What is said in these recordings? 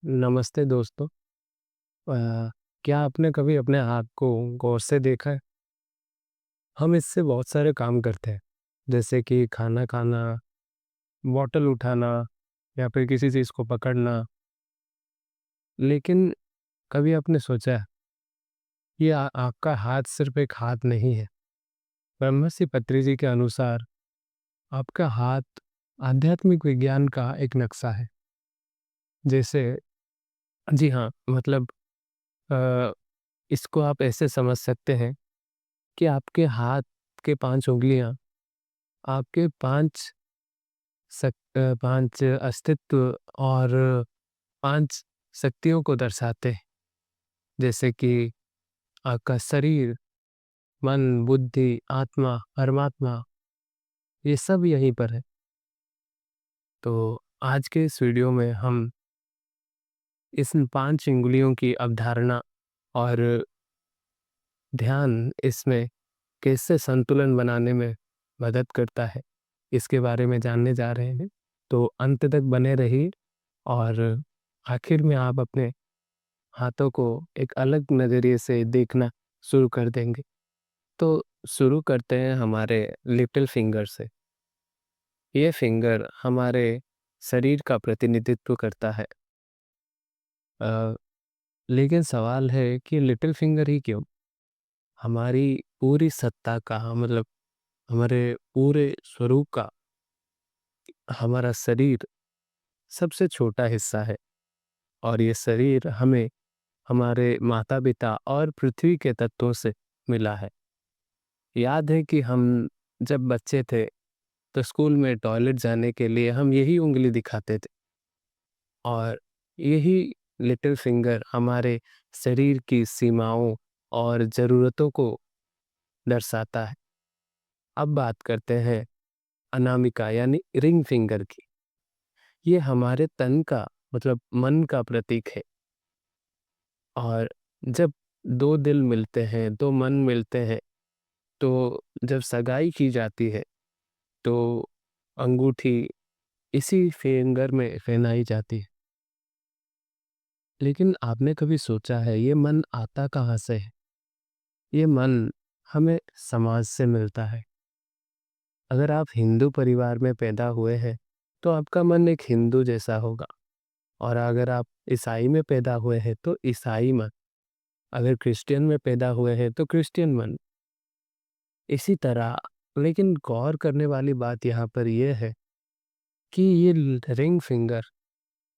नमस्ते दोस्तों। क्या आपने कभी अपने हाथ को गौर से देखा है? हम इससे बहुत सारे काम करते हैं, जैसे कि खाना खाना, बॉटल उठाना या फिर किसी चीज़ को पकड़ना। लेकिन कभी आपने सोचा है, ये आपका हाथ सिर्फ एक हाथ नहीं है। ब्रह्मश्री पत्री जी के अनुसार आपका हाथ आध्यात्मिक विज्ञान का एक नक्शा है। जैसे जी हाँ, मतलब अ, इसको आप ऐसे समझ सकते हैं कि आपके हाथ के 5 उँगलियाँ आपके 5 अस्तित्व और 5 शक्तियों को दर्शाते हैं। जैसे कि आपका शरीर, मन, बुद्धि, आत्मा, परमात्मा, ये सब यहीं पर है। तो आज के इस वीडियो में हम इस 5 उँगलियों की अवधारणा और ध्यान इसमें कैसे संतुलन बनाने में मदद करता है, इसके बारे में जानने जा रहे हैं। तो अंत तक बने रहिए और आखिर में आप अपने हाथों को एक अलग नज़रिए से देखना शुरू कर देंगे। तो शुरू करते हैं हमारे लिटिल फिंगर से। ये फिंगर हमारे शरीर का प्रतिनिधित्व करता है। अ, लेकिन सवाल है कि लिटिल फिंगर ही क्यों? हमारी पूरी सत्ता का मतलब हमारे पूरे स्वरूप का हमारा शरीर सबसे छोटा हिस्सा है और ये शरीर हमें हमारे माता-पिता और पृथ्वी के तत्वों से मिला है। याद है कि हम जब बच्चे थे तो स्कूल में टॉयलेट जाने के लिए हम यही उँगली दिखाते थे और यही लिटिल फिंगर हमारे शरीर की सीमाओं और ज़रूरतों को दर्शाता है। अब बात करते हैं अनामिका यानी रिंग फिंगर की। ये हमारे तन का मतलब मन का प्रतीक है और जब 2 दिल मिलते हैं, 2 मन मिलते हैं, तो जब सगाई की जाती है, तो अंगूठी इसी फिंगर में पहनाई जाती है। लेकिन आपने कभी सोचा है ये मन आता कहाँ से है? ये मन हमें समाज से मिलता है। अगर आप हिंदू परिवार में पैदा हुए हैं, तो आपका मन एक हिंदू जैसा होगा और अगर आप ईसाई में पैदा हुए हैं, तो ईसाई मन। अगर क्रिश्चियन में पैदा हुए हैं, तो क्रिश्चियन मन। इसी तरह लेकिन गौर करने वाली बात यहाँ पर ये है कि ये रिंग फिंगर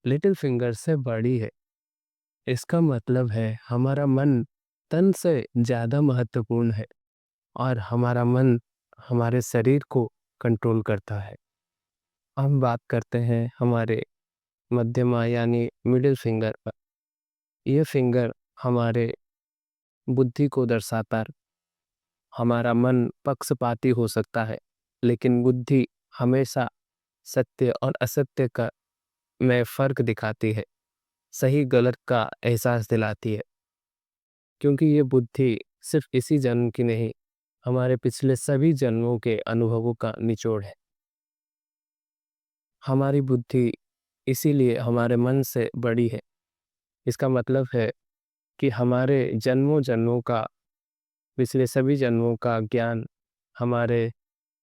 लिटिल फिंगर से बड़ी है। इसका मतलब है हमारा मन तन से ज़्यादा महत्वपूर्ण है और हमारा मन हमारे शरीर को कंट्रोल करता है। हम बात करते हैं हमारे मध्यमा यानी मिडिल फिंगर पर। ये फिंगर हमारे बुद्धि को दर्शाता है। हमारा मन पक्षपाती हो सकता है, लेकिन बुद्धि हमेशा सत्य और असत्य का में फ़र्क दिखाती है, सही गलत का एहसास दिलाती है। क्योंकि ये बुद्धि सिर्फ इसी जन्म की नहीं, हमारे पिछले सभी जन्मों के अनुभवों का निचोड़ है। हमारी बुद्धि इसीलिए हमारे मन से बड़ी है। इसका मतलब है कि हमारे जन्मों-जन्मों का पिछले सभी जन्मों का ज्ञान हमारे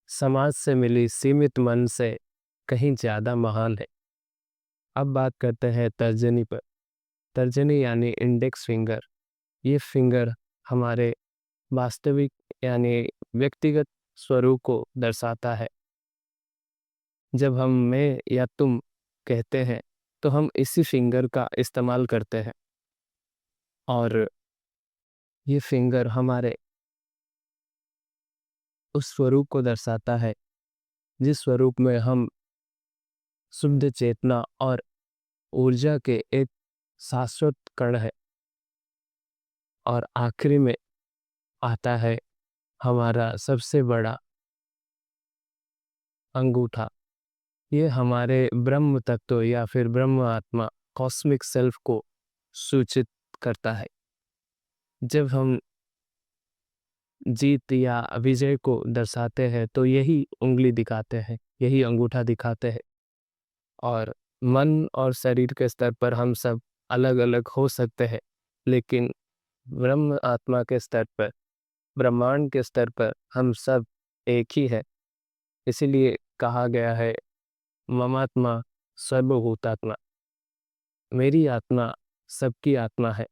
समाज से मिली सीमित मन से कहीं ज़्यादा महान है। अब बात करते हैं तर्जनी पर। तर्जनी यानी इंडेक्स फिंगर। ये फिंगर हमारे वास्तविक यानी व्यक्तिगत स्वरूप को दर्शाता है। जब हम मैं या तुम कहते हैं, तो हम इसी फिंगर का इस्तेमाल करते हैं और ये फिंगर हमारे उस स्वरूप को दर्शाता है, जिस स्वरूप में हम शुद्ध चेतना और ऊर्जा के एक शाश्वत कण है और आखिरी में आता है हमारा सबसे बड़ा अंगूठा। ये हमारे ब्रह्म तत्व या फिर ब्रह्म आत्मा कॉस्मिक सेल्फ को सूचित करता है। जब हम जीत या विजय को दर्शाते हैं तो यही उंगली दिखाते हैं, यही अंगूठा दिखाते हैं और मन और शरीर के स्तर पर हम सब अलग अलग हो सकते हैं, लेकिन ब्रह्म आत्मा के स्तर पर, ब्रह्मांड के स्तर पर हम सब एक ही है। इसीलिए कहा गया है, ममात्मा सर्वभूतात्मा, मेरी आत्मा सबकी आत्मा है।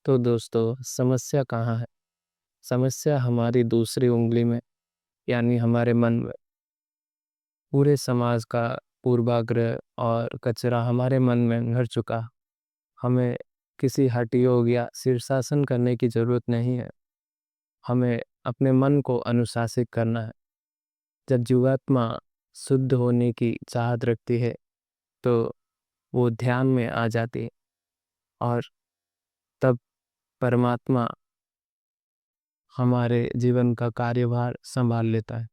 तो दोस्तों, समस्या कहाँ है? समस्या हमारी दूसरी उंगली में, यानी हमारे मन में। पूरे समाज का पूर्वाग्रह और कचरा हमारे मन में भर चुका। हमें किसी हठयोग या शीर्षासन करने की ज़रूरत नहीं है। हमें अपने मन को अनुशासित करना है। जब जीवात्मा शुद्ध होने की चाहत रखती है, तो वो ध्यान में आ जाती है और तब परमात्मा हमारे जीवन का कार्यभार संभाल लेता है।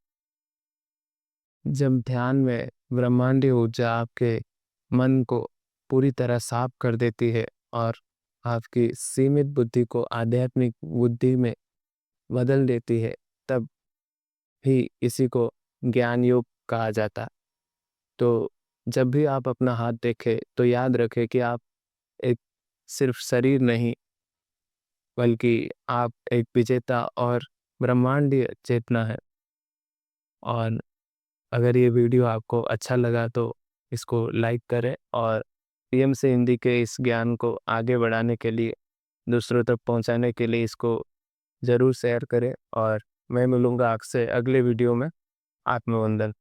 जब ध्यान में ब्रह्मांडीय ऊर्जा आपके मन को पूरी तरह साफ कर देती है और आपकी सीमित बुद्धि को आध्यात्मिक बुद्धि में बदल देती है, तब भी इसी को ज्ञान योग कहा जाता है। तो जब भी आप अपना हाथ देखें, तो याद रखें कि आप एक सिर्फ शरीर नहीं, बल्कि आप एक विजेता और ब्रह्मांडीय चेतना है। और अगर ये वीडियो आपको अच्छा लगा तो इसको लाइक करें, और पीएम से हिंदी के इस ज्ञान को आगे बढ़ाने के लिए, दूसरों तक पहुंचाने के लिए इसको ज़रूर शेयर करें। और मैं मिलूँगा आपसे अगले वीडियो में। आत्मवंदन।